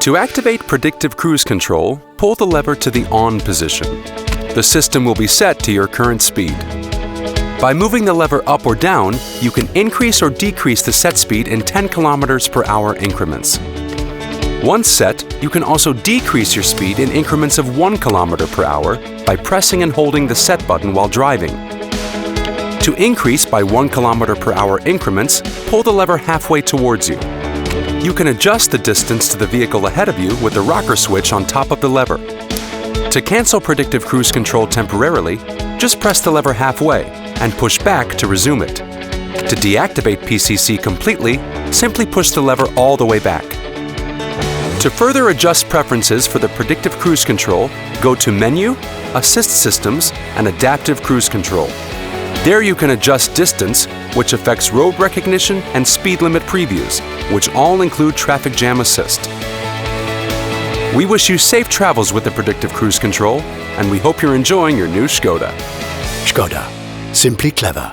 To activate Predictive Cruise Control, pull the lever to the on position. The system will be set to your current speed. By moving the lever up or down, you can increase or decrease the set speed in 10 km/h increments. Once set, you can also decrease your speed in increments of 1 km/h by pressing and holding the set button while driving. To increase by 1 km/h increments, pull the lever halfway towards you. You can adjust the distance to the vehicle ahead of you with the rocker switch on top of the lever. To cancel Predictive Cruise Control temporarily, just press the lever halfway and push back to resume it. To deactivate PCC completely, simply push the lever all the way back. To further adjust preferences for the Predictive Cruise Control, go to Menu, Assist Systems, and Adaptive Cruise Control. There you can adjust distance, which affects road recognition, and speed limit previews, which all include traffic jam assist. We wish you safe travels with the Predictive Cruise Control, and we hope you're enjoying your new Škoda. Škoda. Simply clever.